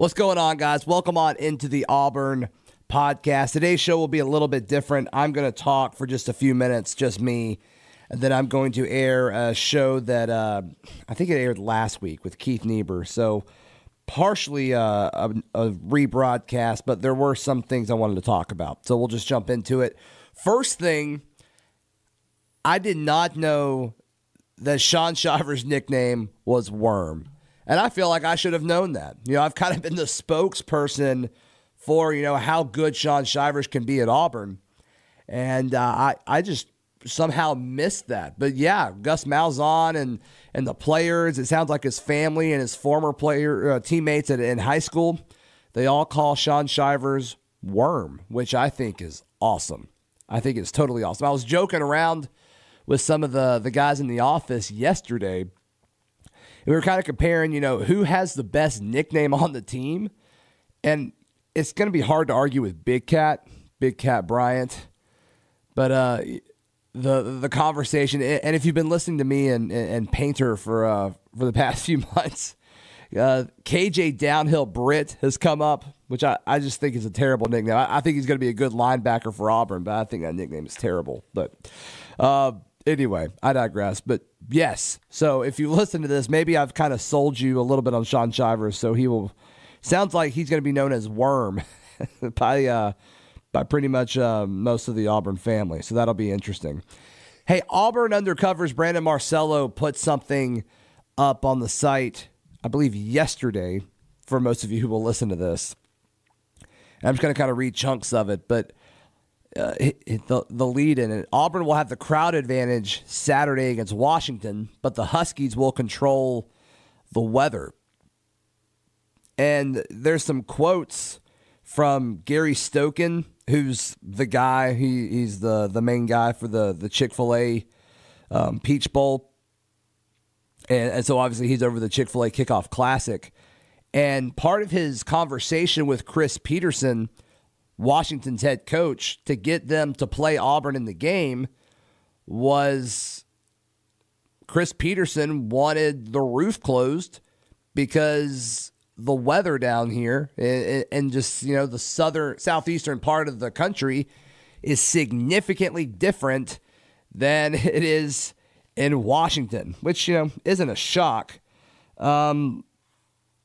What's going on, guys? Welcome on into the Auburn podcast. Today's show will be a little bit different. I'm going to talk for just a few minutes, just me, and then I'm going to air a show that I think it aired last week with Keith Niebuhr. So partially a rebroadcast, but there were some things I wanted to talk about. So we'll just jump into it. First thing, I did not know that Shaun Shivers' nickname was Worm. And I feel like I should have known that. I've kind of been the spokesperson for, how good Shaun Shivers can be at Auburn. And I just somehow missed that. But yeah, Gus Malzahn and the players, it sounds like his family and his former teammates in high school, they all call Shaun Shivers Worm, which I think is awesome. I think it's totally awesome. I was joking around with some of the guys in the office yesterday. We were kind of comparing, who has the best nickname on the team. And it's going to be hard to argue with Big Cat Bryant. But the conversation, and if you've been listening to me and Painter for the past few months, KJ Downhill Britt has come up, which I just think is a terrible nickname. I think he's going to be a good linebacker for Auburn, but I think that nickname is terrible. But anyway, I digress. But yes, so if you listen to this, maybe I've kind of sold you a little bit on Shaun Shivers, so sounds like he's going to be known as Worm by pretty much most of the Auburn family, so that'll be interesting. Hey, Auburn Undercover's Brandon Marcello put something up on the site, I believe yesterday, for most of you who will listen to this. And I'm just going to kind of read chunks of it, but the lead in it. Auburn will have the crowd advantage Saturday against Washington, but the Huskies will control the weather. And there's some quotes from Gary Stokan, who's the guy. He's the main guy for the Chick-fil-A Peach Bowl. And so obviously he's over the Chick-fil-A Kickoff Classic. And part of his conversation with Chris Peterson, Washington's head coach, to get them to play Auburn in the game was Chris Peterson wanted the roof closed because the weather down here and just, the southeastern part of the country is significantly different than it is in Washington, which, isn't a shock.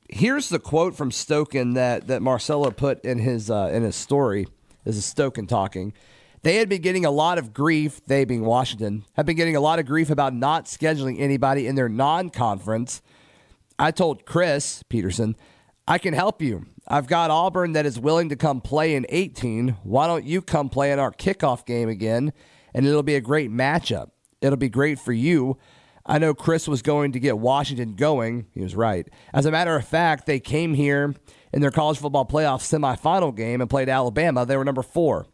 Here's the quote from Stokan that Marcello put in his story. This is Stokan talking. They had been getting a lot of grief, they being Washington, have been getting a lot of grief about not scheduling anybody in their non-conference. I told Chris Peterson, I can help you. I've got Auburn that is willing to come play in 18. Why don't you come play in our kickoff game again? And it'll be a great matchup. It'll be great for you. I know Chris was going to get Washington going. He was right. As a matter of fact, they came here in their college football playoff semifinal game and played Alabama. They were number 4.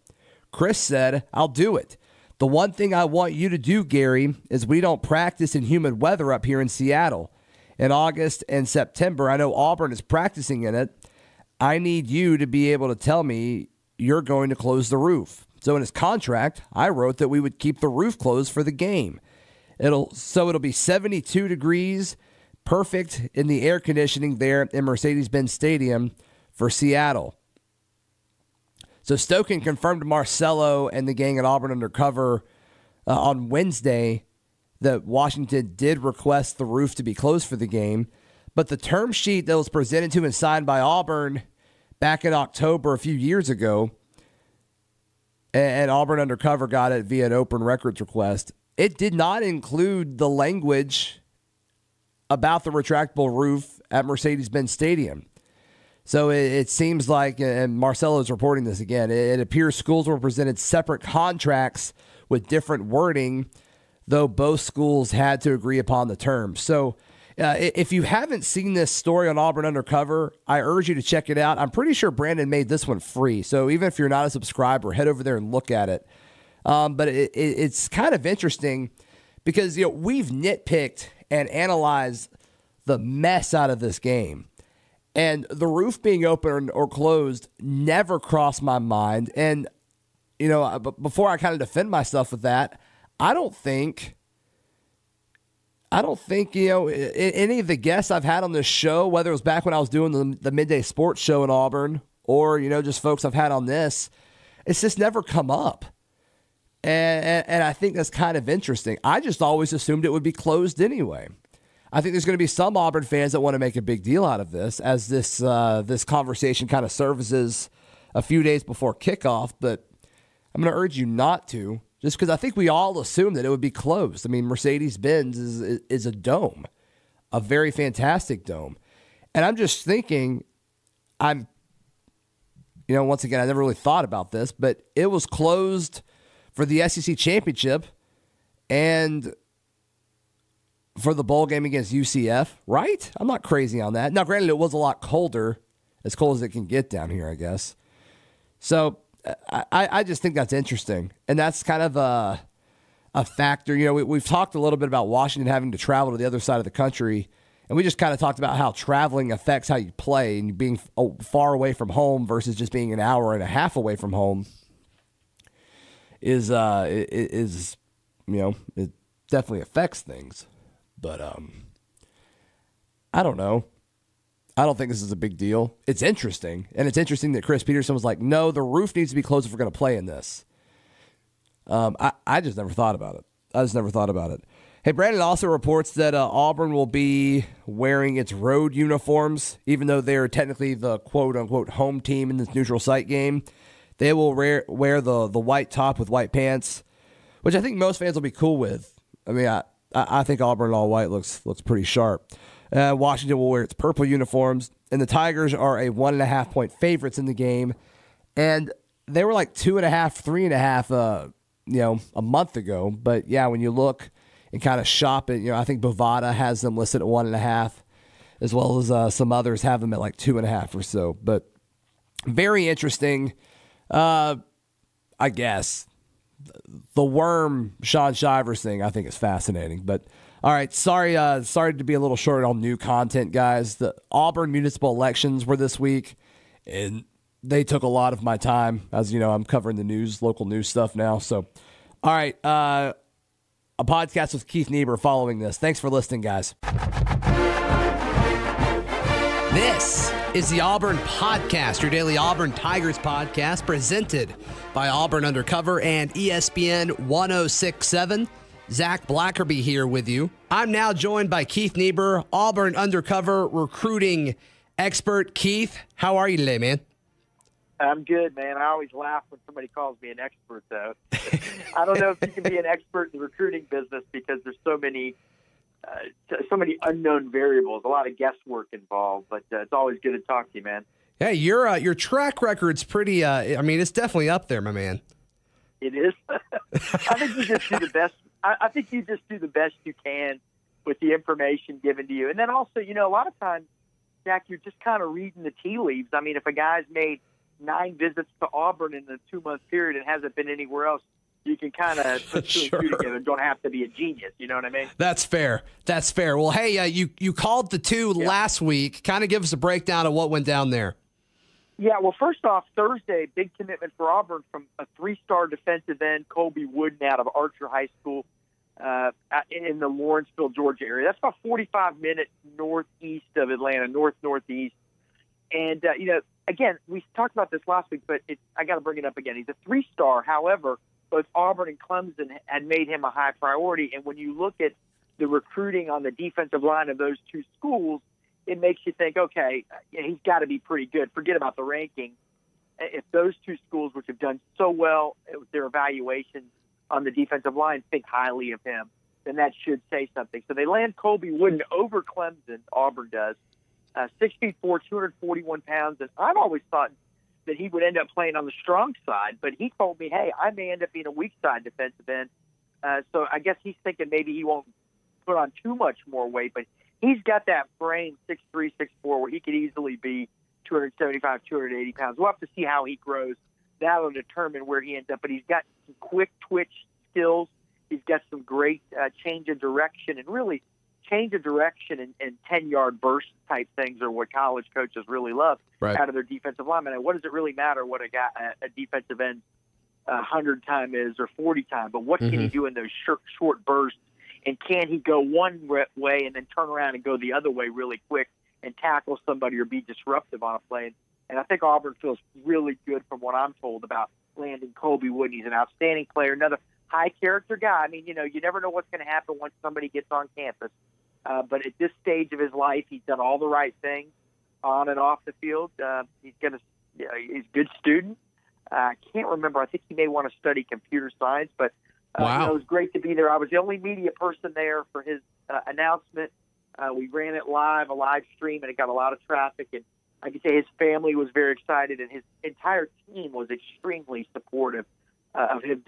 Chris said, I'll do it. The one thing I want you to do, Gary, is we don't practice in humid weather up here in Seattle. In August and September, I know Auburn is practicing in it. I need you to be able to tell me you're going to close the roof. So in his contract, I wrote that we would keep the roof closed for the game. It'll be 72 degrees, perfect in the air conditioning there in Mercedes-Benz Stadium for Seattle. So Stokan confirmed to Marcello and the gang at Auburn Undercover on Wednesday that Washington did request the roof to be closed for the game. But the term sheet that was presented to and signed by Auburn back in October a few years ago, and Auburn Undercover got it via an open records request, it did not include the language about the retractable roof at Mercedes-Benz Stadium. So it seems like, and Marcello is reporting this again, it appears schools were presented separate contracts with different wording, though both schools had to agree upon the terms. So if you haven't seen this story on Auburn Undercover, I urge you to check it out. I'm pretty sure Brandon made this one free. So even if you're not a subscriber, head over there and look at it. But it's kind of interesting because we've nitpicked and analyzed the mess out of this game. And the roof being open or closed never crossed my mind. And, before I kind of defend myself with that, I don't think I don't think, any of the guests I've had on this show, whether it was back when I was doing the midday sports show in Auburn or, just folks I've had on this, it's just never come up. And I think that's kind of interesting. I just always assumed it would be closed anyway. I think there's going to be some Auburn fans that want to make a big deal out of this as this conversation kind of surfaces a few days before kickoff, but I'm going to urge you not to, just because I think we all assumed that it would be closed. I mean, Mercedes-Benz is a dome, a very fantastic dome. And I'm just thinking, once again, I never really thought about this, but it was closed for the SEC championship and for the bowl game against UCF, right? I'm not crazy on that. Now, granted, it was a lot colder, as cold as it can get down here, I guess. So I just think that's interesting. And that's kind of a factor. We've talked a little bit about Washington having to travel to the other side of the country, and we just kind of talked about how traveling affects how you play and being far away from home versus just being an hour and a half away from home it definitely affects things. But I don't know. I don't think this is a big deal. It's interesting. And it's interesting that Chris Peterson was like, no, the roof needs to be closed if we're going to play in this. I just never thought about it. Hey, Brandon also reports that Auburn will be wearing its road uniforms, even though they're technically the quote-unquote home team in this neutral site game. They will wear the white top with white pants, which I think most fans will be cool with. I mean, I think Auburn all white looks pretty sharp. Washington will wear its purple uniforms, and the Tigers are a 1.5-point favorites in the game. And they were like 2.5, 3.5, a month ago. But yeah, when you look and kind of shop it, I think Bovada has them listed at 1.5, as well as some others have them at like 2.5 or so. But very interesting, I guess. The worm Sean Shivers thing I think is fascinating. But all right, sorry to be a little short on new content, guys. The Auburn municipal elections were this week, and they took a lot of my time. As you know, I'm covering the news, local news stuff now. So, all right, a podcast with Keith Niebuhr following this. Thanks for listening, guys. This is the Auburn Podcast, your daily Auburn Tigers podcast, presented by Auburn Undercover and ESPN 106.7. Zach Blackerby here with you. I'm now joined by Keith Niebuhr, Auburn Undercover recruiting expert. Keith, how are you today, man? I'm good, man. I always laugh when somebody calls me an expert, though. I don't know if you can be an expert in the recruiting business because there's so many unknown variables, a lot of guesswork involved, but it's always good to talk to you, man. Hey, your track record's pretty, it's definitely up there, my man. It is. I think you just do the best. I think you just do the best you can with the information given to you. And then also, a lot of times, Jack, you're just kind of reading the tea leaves. I mean, if a guy's made 9 visits to Auburn in a 2-month period and hasn't been anywhere else, you can kind of put two and two together. Don't have to be a genius. You know what I mean? That's fair. Well, hey, you called the two last week. Kind of give us a breakdown of what went down there. Yeah, well, first off, Thursday, big commitment for Auburn from a 3-star defensive end, Colby Wooden, out of Archer High School in the Lawrenceville, Georgia area. That's about 45 minutes northeast of Atlanta, northeast. And, again, we talked about this last week, but I got to bring it up again. He's a 3-star. However, both Auburn and Clemson had made him a high priority. And when you look at the recruiting on the defensive line of those two schools, it makes you think, okay, he's got to be pretty good. Forget about the ranking. If those two schools, which have done so well with their evaluations on the defensive line, think highly of him, then that should say something. So they land Colby Wooden over Clemson, Auburn does, 6'4", 241 pounds. And I've always thought that he would end up playing on the strong side, but he told me, hey, I may end up being a weak side defensive end. So I guess he's thinking maybe he won't put on too much more weight, but he's got that frame, 6'3", 6'4", where he could easily be 275, 280 pounds. We'll have to see how he grows. That'll determine where he ends up, but he's got some quick twitch skills. He's got some great change of direction, and really change of direction and 10-yard burst type things are what college coaches really love out of their defensive linemen. And what does it really matter what a defensive end 100 time is or 40 time, but what can he do in those short bursts? and can he go one way and then turn around and go the other way really quick and tackle somebody or be disruptive on a play. And I think Auburn feels really good from what I'm told about landing Colby Wooden. He's an outstanding player, another high-character guy. I mean, you never know what's going to happen once somebody gets on campus. But at this stage of his life, he's done all the right things on and off the field. He's a good student. I can't remember. I think he may want to study computer science, but wow. It was great to be there. I was the only media person there for his announcement. We ran it live, a live stream, and it got a lot of traffic. And I can say his family was very excited, and his entire team was extremely supportive of his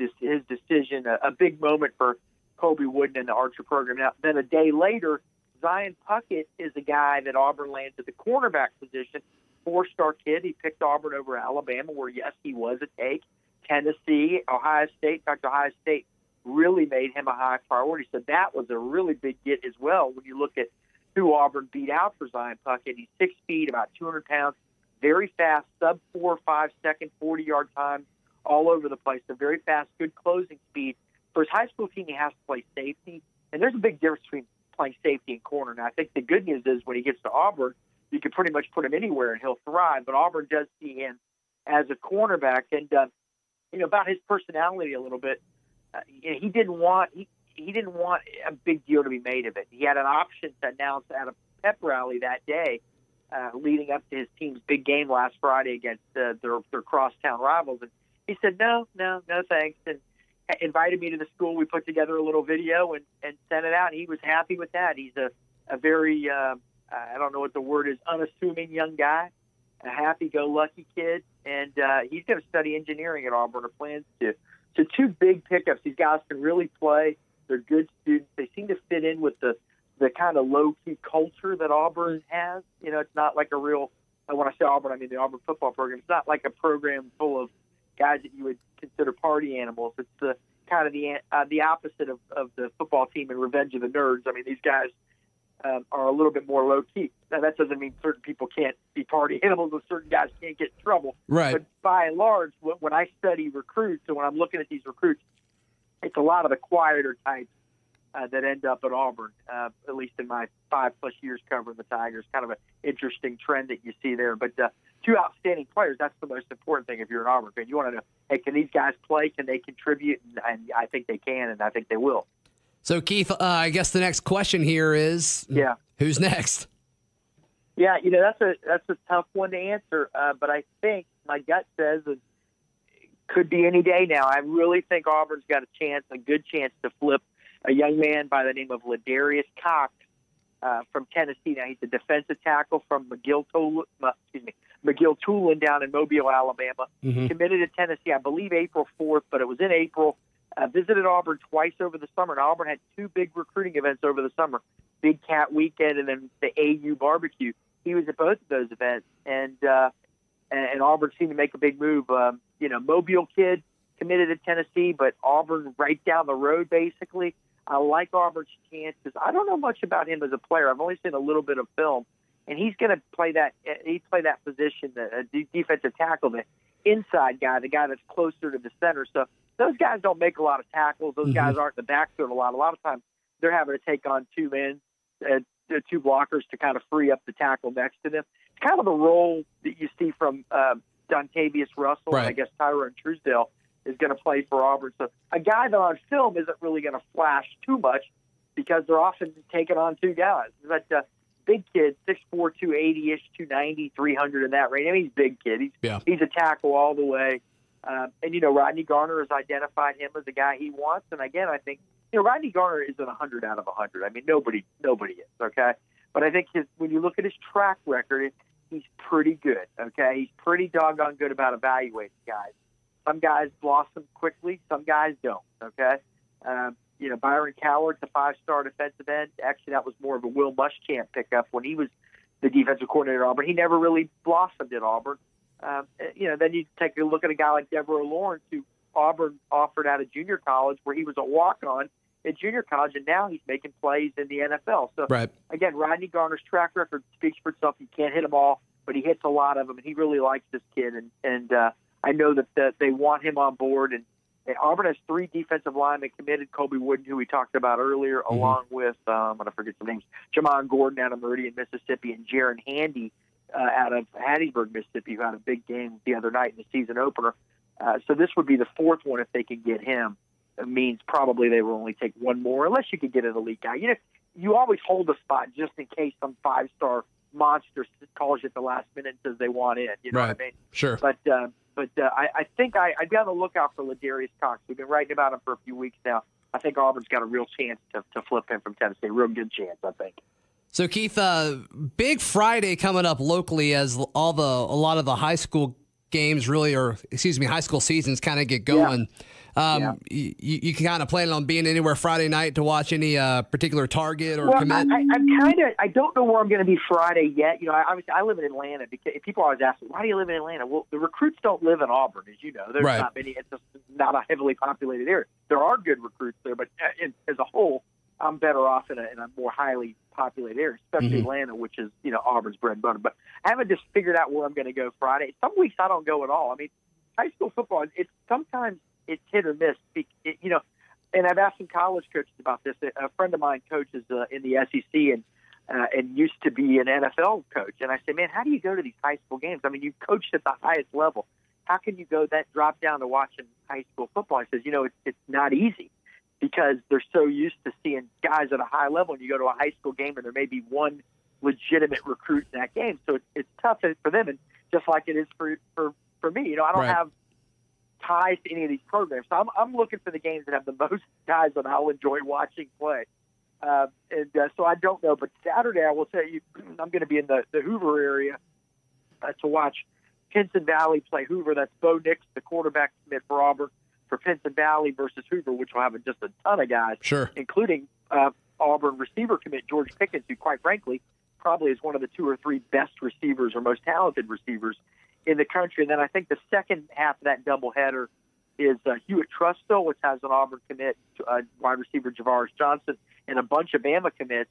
decision. A big moment for Colby Wooden and the Archer program. Now, then a day later, Zion Puckett is a guy that Auburn landed at the cornerback position. 4-star kid. He picked Auburn over Alabama, where, yes, he was a take. Tennessee, Ohio State. In fact, Ohio State really made him a high priority. So that was a really big get as well when you look at who Auburn beat out for Zion Puckett. He's 6 feet, about 200 pounds, very fast, sub 4 or 5 second, 40-yard time, all over the place. So very fast, good closing speed. For his high school team, he has to play safety, and there's a big difference between playing safety and corner. Now, I think the good news is when he gets to Auburn, you can pretty much put him anywhere and he'll thrive. But Auburn does see him as a cornerback, and about his personality a little bit. He didn't want a big deal to be made of it. He had an option to announce at a pep rally that day, leading up to his team's big game last Friday against their crosstown rivals, and he said no thanks, and invited me to the school. We put together a little video and sent it out. And he was happy with that. He's a very I don't know what the word is, unassuming young guy, a happy-go-lucky kid, and he's going to study engineering at Auburn, or plans to. So 2 big pickups. These guys can really play. They're good students. They seem to fit in with the kind of low-key culture that Auburn has. It's not like a real – when I say Auburn, I mean the Auburn football program. It's not like a program full of guys that you would consider party animals. It's the kind of the opposite of the football team in Revenge of the Nerds. I mean, these guys are a little bit more low-key. Now, that doesn't mean certain people can't be party animals or certain guys can't get in trouble. Right. But by and large, when I study recruits and when I'm looking at these recruits, it's a lot of the quieter types that end up at Auburn, at least in my 5+ years covering the Tigers. Kind of an interesting trend that you see there. But 2 outstanding players, that's the most important thing if you're an Auburn fan. You want to know, hey, can these guys play? Can they contribute? And I think they can, and I think they will. So, Keith, I guess the next question here is, who's next? Yeah, that's a tough one to answer, but I think my gut says it could be any day now. I really think Auburn's got a good chance to flip a young man by the name of Ladarius Cox from Tennessee. Now, he's a defensive tackle from McGill Tulane down in Mobile, Alabama. Mm-hmm. Committed to Tennessee, I believe, April 4th, but it was in April. Visited Auburn twice over the summer, and Auburn had 2 big recruiting events over the summer, Big Cat Weekend and then the AU Barbecue. He was at both of those events, and Auburn seemed to make a big move. Mobile kid, committed to Tennessee, but Auburn right down the road, basically. I like Auburn's chances. I don't know much about him as a player. I've only seen a little bit of film, and he's going to play that. He play that position, the defensive tackle, the inside guy, the guy that's closer to the center. So those guys don't make a lot of tackles. Those guys aren't in the backfield a lot. A lot of times they're having to take on 2 men, 2 blockers to kind of free up the tackle next to them. It's kind of the role that you see from Dontavius Russell, right. And I guess Tyrone Truesdale is going to play for Auburn. So a guy that on film isn't really going to flash too much because they're often taking on 2 guys. But big kid, 6'4", 280-ish, 290, 300 in that range. I mean, he's a big kid. He's a tackle all the way. And Rodney Garner has identified him as a guy he wants. And again, I think Rodney Garner isn't 100 out of 100. I mean, nobody is, okay? But I think when you look at his track record, he's pretty good, okay? He's pretty doggone good about evaluating guys. Some guys blossom quickly, some guys don't, okay? Byron Coward's a 5-star defensive end. Actually, that was more of a Will Muschamp pickup when he was the defensive coordinator at Auburn. He never really blossomed at Auburn. Then you take a look at a guy like Devereaux Lawrence, who Auburn offered out of junior college, where he was a walk-on at junior college, and now he's making plays in the NFL. So, right. Again, Rodney Garner's track record speaks for itself. He can't hit them all, but he hits a lot of them, and he really likes this kid. And I know that they want him on board, and Auburn has 3 defensive linemen committed. Colby Wooden, who we talked about earlier, along with, I'm going to forget the names, Jamon Gordon out of Meridian, Mississippi, and Jaron Handy out of Hattiesburg, Mississippi, who had a big game the other night in the season opener. So this would be the 4th one if they can get him. It means probably they will only take one more, unless you could get an elite guy. You always hold a spot just in case some 5-star monster calls you at the last minute and says they want in. You know what I mean? Sure. But I think I'd be on the lookout for Ladarius Cox. We've been writing about him for a few weeks now. I think Auburn's got a real chance to flip him from Tennessee. Real good chance, I think. So, Keith, big Friday coming up locally as a lot of the high school games high school seasons kind of get going. You kind of plan on being anywhere Friday night to watch any particular target or commit? I don't know where I'm going to be Friday yet. I live in Atlanta. Because people always ask me, why do you live in Atlanta? Well, the recruits don't live in Auburn, as you know. There's not many. It's just not a heavily populated area. There are good recruits there, but as a whole, I'm better off in a more highly populated area, especially Atlanta, which is Auburn's bread and butter. But I haven't just figured out where I'm going to go Friday. Some weeks I don't go at all. I mean, high school football, sometimes it's hit or miss. And I've asked some college coaches about this. A friend of mine coaches in the SEC and used to be an NFL coach. And I say, man, how do you go to these high school games? I mean, you coached at the highest level. How can you drop down to watching high school football? He says, it's not easy, because they're so used to seeing guys at a high level, and you go to a high school game and there may be one legitimate recruit in that game. So it's tough for them, and just like it is for me. I don't have ties to any of these programs. So I'm looking for the games that have the most guys that I'll enjoy watching play. So I don't know. But Saturday, I will tell you, I'm going to be in the Hoover area to watch Pinson Valley play Hoover. That's Bo Nix, the quarterback commit for Auburn, for Pinson Valley versus Hoover, which will have just a ton of guys, including Auburn receiver commit George Pickens, who, quite frankly, probably is one of the 2 or 3 best receivers or most talented receivers in the country. And then I think the second half of that doubleheader is Hewitt Trustville, which has an Auburn commit, wide receiver Javaris Johnson, and a bunch of Bama commits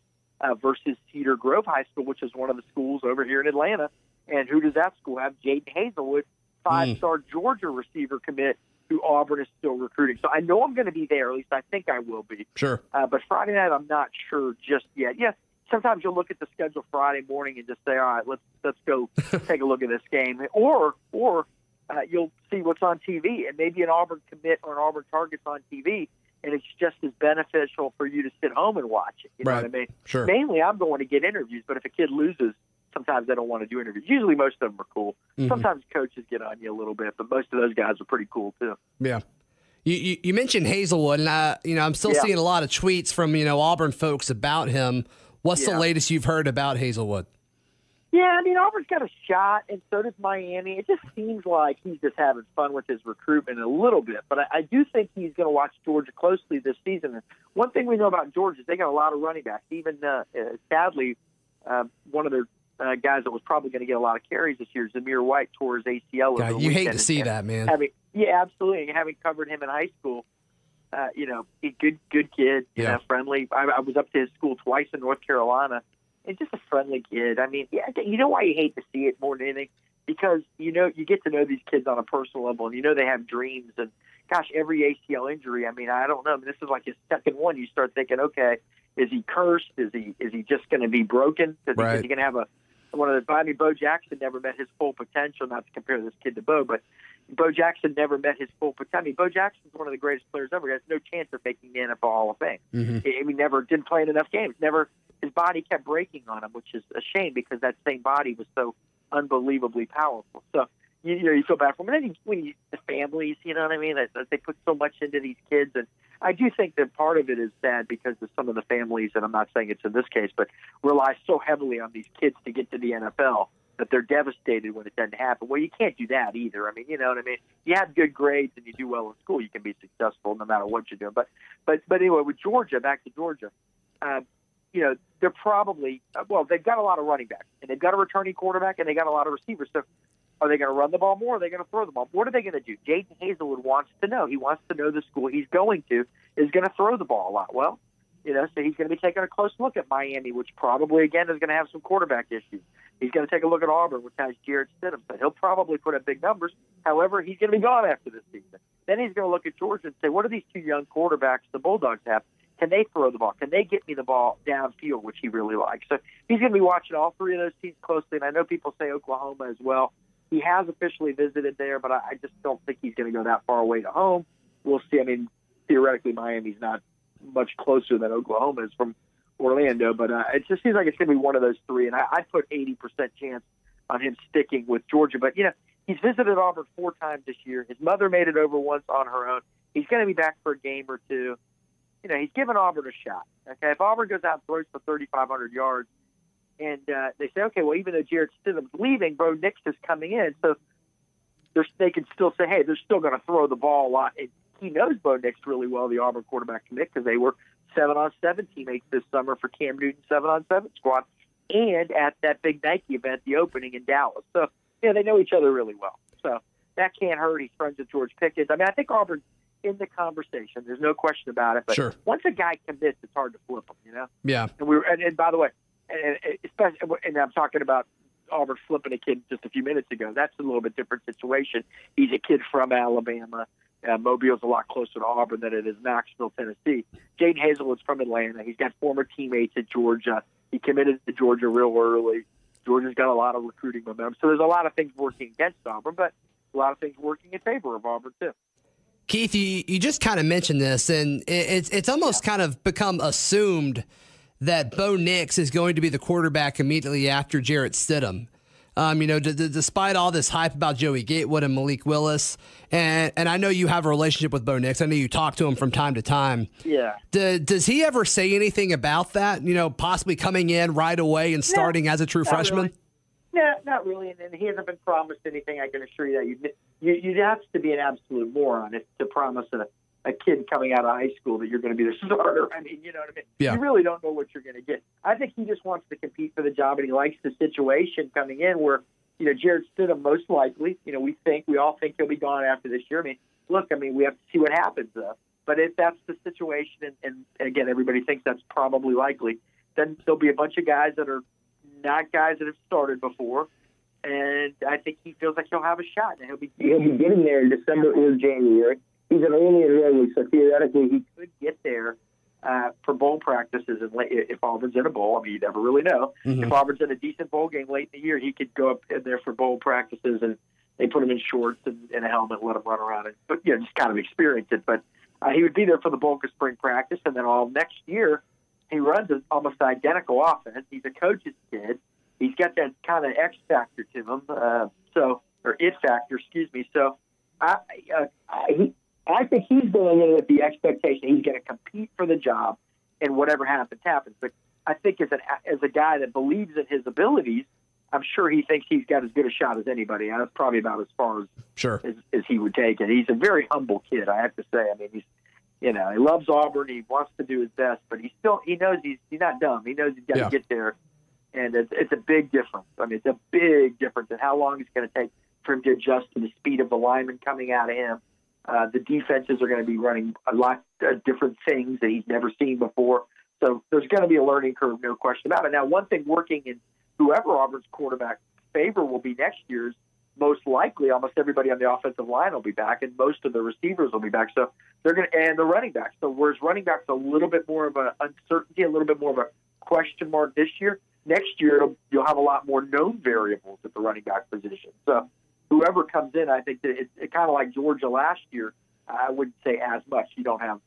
versus Cedar Grove High School, which is one of the schools over here in Atlanta. And who does that school have? Jaden Hazelwood, 5-star Georgia receiver commit, who Auburn is still recruiting. So I know I'm going to be there. At least I think I will be. Sure. But Friday night, I'm not sure just yet. Yeah, sometimes you'll look at the schedule Friday morning and just say, all right, let's go take a look at this game. Or you'll see what's on TV, and maybe an Auburn commit or an Auburn target's on TV, and it's just as beneficial for you to sit home and watch it. You know what I mean? Sure. Mainly, I'm going to get interviews, but if a kid loses, sometimes they don't want to do interviews. Usually most of them are cool. Sometimes coaches get on you a little bit, but most of those guys are pretty cool too. Yeah. You mentioned Hazelwood, and I'm still seeing a lot of tweets from Auburn folks about him. What's the latest you've heard about Hazelwood? Yeah, I mean, Auburn's got a shot, and so does Miami. It just seems like he's just having fun with his recruitment a little bit. But I do think he's going to watch Georgia closely this season. And one thing we know about Georgia is they got a lot of running backs. Even, sadly, one of their guys that was probably going to get a lot of carries this year, Zamir White, tore his ACL. God, you hate to see that, man. Absolutely. And having covered him in high school, a good kid, friendly. I was up to his school twice in North Carolina. And just a friendly kid. I mean, you know why you hate to see it more than anything? Because, you get to know these kids on a personal level, and they have dreams. And, gosh, every ACL injury, I mean, I don't know. I mean, this is like his second one. You start thinking, okay, is he cursed? Is he just going to be broken? Is he going to have one of the – I mean, Bo Jackson never met his full potential, not to compare this kid to Bo, but Bo Jackson never met his full potential. I mean, Bo Jackson's one of the greatest players ever. He has no chance of making the NFL Hall of Fame. He never didn't play in enough games. His body kept breaking on him, which is a shame because that same body was so unbelievably powerful. So, you feel bad for him. And then the families, you know what I mean, that they put so much into these kids. And I do think that part of it is sad because of some of the families, and I'm not saying it's in this case, but rely so heavily on these kids to get to the NFL that they're devastated when it doesn't happen. Well, you can't do that either. I mean, you know what I mean? You have good grades and you do well in school, you can be successful no matter what you're doing. But anyway, with Georgia, back to Georgia, they're probably they've got a lot of running backs, and they've got a returning quarterback, and they got a lot of receivers. So are they going to run the ball more? Or are they going to throw the ball? What are they going to do? Jaden Hazelwood wants to know. He wants to know the school he's going to is going to throw the ball a lot. Well, so he's going to be taking a close look at Miami, which probably, again, is going to have some quarterback issues. He's going to take a look at Auburn, which has Jarrett Stidham. So he'll probably put up big numbers. However, he's going to be gone after this season. Then he's going to look at Georgia and say, what are these two young quarterbacks the Bulldogs have? Can they throw the ball? Can they get me the ball downfield, which he really likes? So he's going to be watching all three of those teams closely. And I know people say Oklahoma as well. He has officially visited there, but I just don't think he's going to go that far away to home. We'll see. I mean, theoretically, Miami's not much closer than Oklahoma is from Orlando, but it just seems like it's going to be one of those three. And I'd put 80% chance on him sticking with Georgia. But, he's visited Auburn 4 times this year. His mother made it over once on her own. He's going to be back for a game or two. He's given Auburn a shot. Okay, if Auburn goes out and throws for 3,500 yards, and they say, okay, well, even though Jarrett Stidham's leaving, Bo Nix is coming in, so they can still say, hey, they're still going to throw the ball a lot. And he knows Bo Nix really well, the Auburn quarterback commit, because they were 7-on-7 teammates this summer for Cam Newton's 7-on-7 squad, and at that big Nike event, the opening in Dallas. So, they know each other really well. So that can't hurt. He's friends with George Pickens. I mean, I think Auburn's in the conversation. There's no question about it. But sure. Once a guy commits, it's hard to flip him, Yeah. And by the way, and I'm talking about Auburn flipping a kid just a few minutes ago. That's a little bit different situation. He's a kid from Alabama. Mobile's a lot closer to Auburn than it is Knoxville, Tennessee. Jaden Hazelwood's from Atlanta. He's got former teammates at Georgia. He committed to Georgia real early. Georgia's got a lot of recruiting momentum. So there's a lot of things working against Auburn, but a lot of things working in favor of Auburn, too. Keith, you just kind of mentioned this, and it's almost kind of become assumed that Bo Nix is going to be the quarterback immediately after Jarrett Stidham. Despite all this hype about Joey Gatewood and Malik Willis, and I know you have a relationship with Bo Nix. I know you talk to him from time to time. Yeah. Does he ever say anything about that? Possibly coming in right away and starting as a true freshman? Really. No, not really. And he hasn't been promised anything. I can assure you that you'd have to be an absolute moron to promise a kid coming out of high school that you're going to be the starter. I mean, you know what I mean? Yeah. You really don't know what you're going to get. I think he just wants to compete for the job, and he likes the situation coming in where, Jarrett Stidham most likely, we all think he'll be gone after this year. I mean, look, we have to see what happens. But if that's the situation, and again, everybody thinks that's probably likely, then there'll be a bunch of guys that are not guys that have started before, and I think he feels like he'll have a shot, and he'll be getting there in December or January. He's an early enrollee, so theoretically he could get there for bowl practices if Auburn's in a bowl. I mean, you never really know. Mm-hmm. If Auburn's in a decent bowl game late in the year, he could go up in there for bowl practices, and they put him in shorts and a helmet, let him run around, but just kind of experience it. But he would be there for the bulk of spring practice, and then all next year he runs an almost identical offense. He's a coach's kid. He's got that kind of X factor to him, or it factor, excuse me. So I think he's going in with the expectation he's going to compete for the job, and whatever happens, happens. But I think as a guy that believes in his abilities, I'm sure he thinks he's got as good a shot as anybody. That's probably about as far as he would take it. He's a very humble kid, I have to say. I mean, he's he loves Auburn. He wants to do his best, but he knows he's not dumb. He knows he's got to get there, and it's a big difference. I mean, it's a big difference in how long it's going to take for him to adjust to the speed of the linemen coming out of him. The defenses are going to be running a lot of different things that he's never seen before. So there's going to be a learning curve, no question about it. Now, one thing working in whoever Auburn's quarterback favor will be next year's, most likely almost everybody on the offensive line will be back, and most of the receivers will be back. So they're going to, and the running backs. So whereas running backs a little bit more of an uncertainty, a little bit more of a question mark this year, next year you'll have a lot more known variables at the running back position. So whoever comes in, I think that it's kind of like Georgia last year. I wouldn't say as much. You don't have,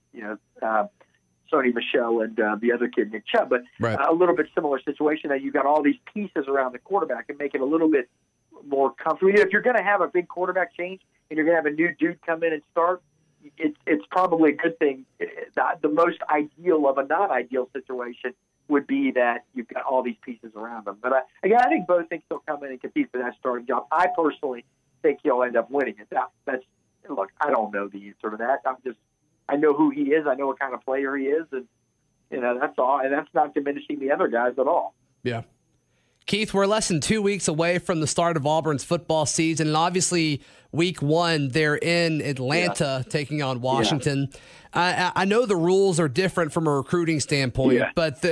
Sony Michel and the other kid, Nick Chubb, but a little bit similar situation that you've got all these pieces around the quarterback and make it a little bit more comfortable. If you're going to have a big quarterback change and you're going to have a new dude come in and start, it's probably a good thing. The most ideal of a non-ideal situation would be that you've got all these pieces around them. But I think both thinks he'll come in and compete for that starting job. I personally think he'll end up winning it. Look, I don't know the answer to that. I know who he is. I know what kind of player he is, and that's all. And that's not diminishing the other guys at all. Yeah. Keith, we're less than 2 weeks away from the start of Auburn's football season, and obviously week one they're in Atlanta taking on Washington. I know the rules are different from a recruiting standpoint, but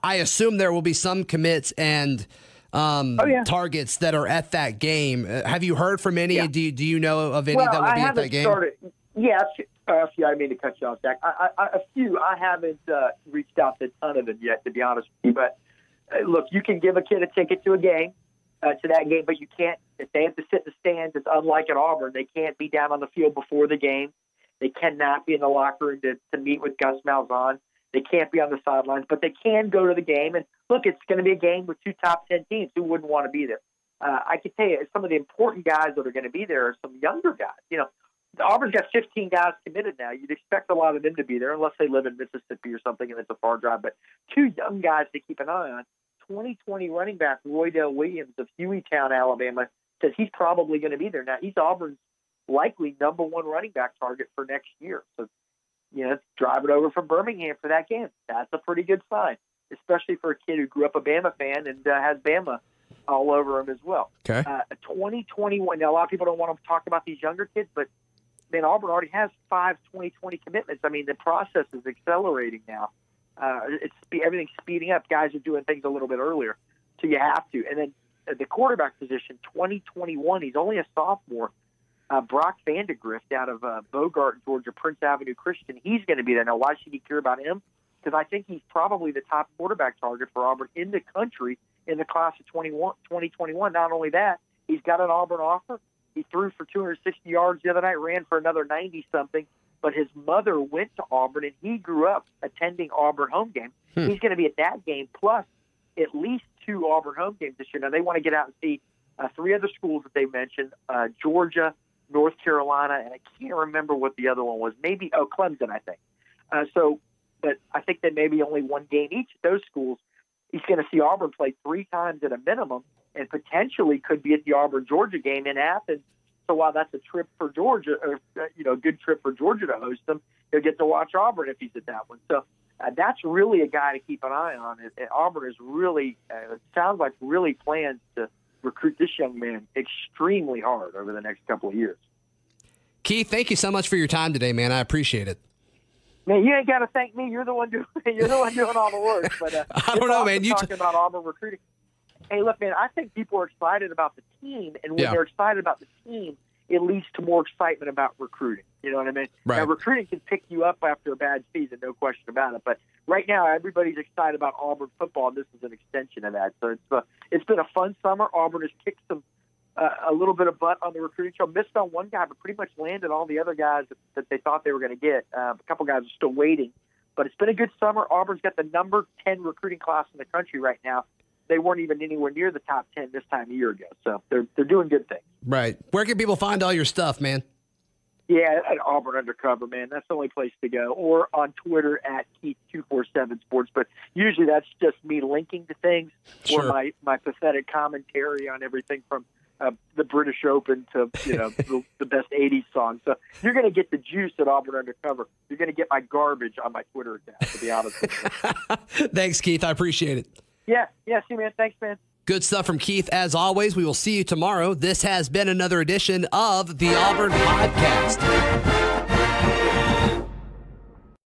I assume there will be some commits and targets that are at that game. Have you heard from any? Yeah. Do you know of any that will be at that game? Yeah, a few. I mean to cut you off, Zach. A few. I haven't reached out to a ton of them yet, to be honest with you. But look, you can give a kid a ticket to a game, to that game, but you can't. If they have to sit in the stands, it's unlike at Auburn. They can't be down on the field before the game. They cannot be in the locker room to meet with Gus Malzahn. They can't be on the sidelines, but they can go to the game. And look, it's going to be a game with 2 top 10 teams. Who wouldn't want to be there? I can tell you, some of the important guys that are going to be there are some younger guys. You know, Auburn's got 15 guys committed now. You'd expect a lot of them to be there, unless they live in Mississippi or something, and it's a far drive. But 2 young guys to keep an eye on. 2020 running back Roydell Williams of Hueytown, Alabama, says he's probably going to be there. Now, he's Auburn's likely number 1 running back target for next year. So, you know, drive it over from Birmingham for that game. That's a pretty good sign, especially for a kid who grew up a Bama fan and has Bama all over him as well. Okay. 2021. Now, a lot of people don't want to talk about these younger kids, but man, Auburn already has 5 2020 commitments. I mean, the process is accelerating now. Everything's speeding up. Guys are doing things a little bit earlier, so you have to. And then the quarterback position, 2021. He's only a sophomore. Brock Vandegrift out of Bogart, Georgia, Prince Avenue Christian. He's going to be there. Now, why should you care about him? Because I think he's probably the top quarterback target for Auburn in the country in the class of 2021. Not only that, he's got an Auburn offer. He threw for 260 yards the other night, ran for another 90-something. But his mother went to Auburn, and he grew up attending Auburn home games. He's going to be at that game, plus at least 2 Auburn home games this year. Now, they want to get out and see 3 other schools that they mentioned, Georgia, North Carolina, and I can't remember what the other one was. Maybe, Clemson, I think. But I think that maybe only 1 game each of those schools. He's going to see Auburn play 3 times at a minimum, and potentially could be at the Auburn-Georgia game in Athens. So while that's a trip for Georgia, or a good trip for Georgia to host them, he'll get to watch Auburn if he's at that one. So that's really a guy to keep an eye on. And Auburn is really, it sounds like, really plans to recruit this young man extremely hard over the next couple of years. Keith, thank you so much for your time today, man. I appreciate it. Man, you ain't got to thank me. You're the one doing all the work. But I don't know, man. You talking about Auburn recruiting. Hey, look, man, I think people are excited about the team, and when they're excited about the team, it leads to more excitement about recruiting. You know what I mean? Right. Now, recruiting can pick you up after a bad season, no question about it. But right now, everybody's excited about Auburn football, and this is an extension of that. So it's been a fun summer. Auburn has kicked a little bit of butt on the recruiting trail. Missed on one guy, but pretty much landed all the other guys that they thought they were going to get. A couple guys are still waiting. But it's been a good summer. Auburn's got the number 10 recruiting class in the country right now. They weren't even anywhere near the top 10 this time a year ago. So they're doing good things. Right. Where can people find all your stuff, man? Yeah, at Auburn Undercover, man. That's the only place to go. Or on Twitter at Keith247Sports. But usually that's just me linking to things or my pathetic commentary on everything from the British Open to the best 80s songs. So you're going to get the juice at Auburn Undercover. You're going to get my garbage on my Twitter account, to be honest with you. Thanks, Keith. I appreciate it. Yeah, see you, man. Thanks, man. Good stuff from Keith. As always, we will see you tomorrow. This has been another edition of the Auburn Podcast.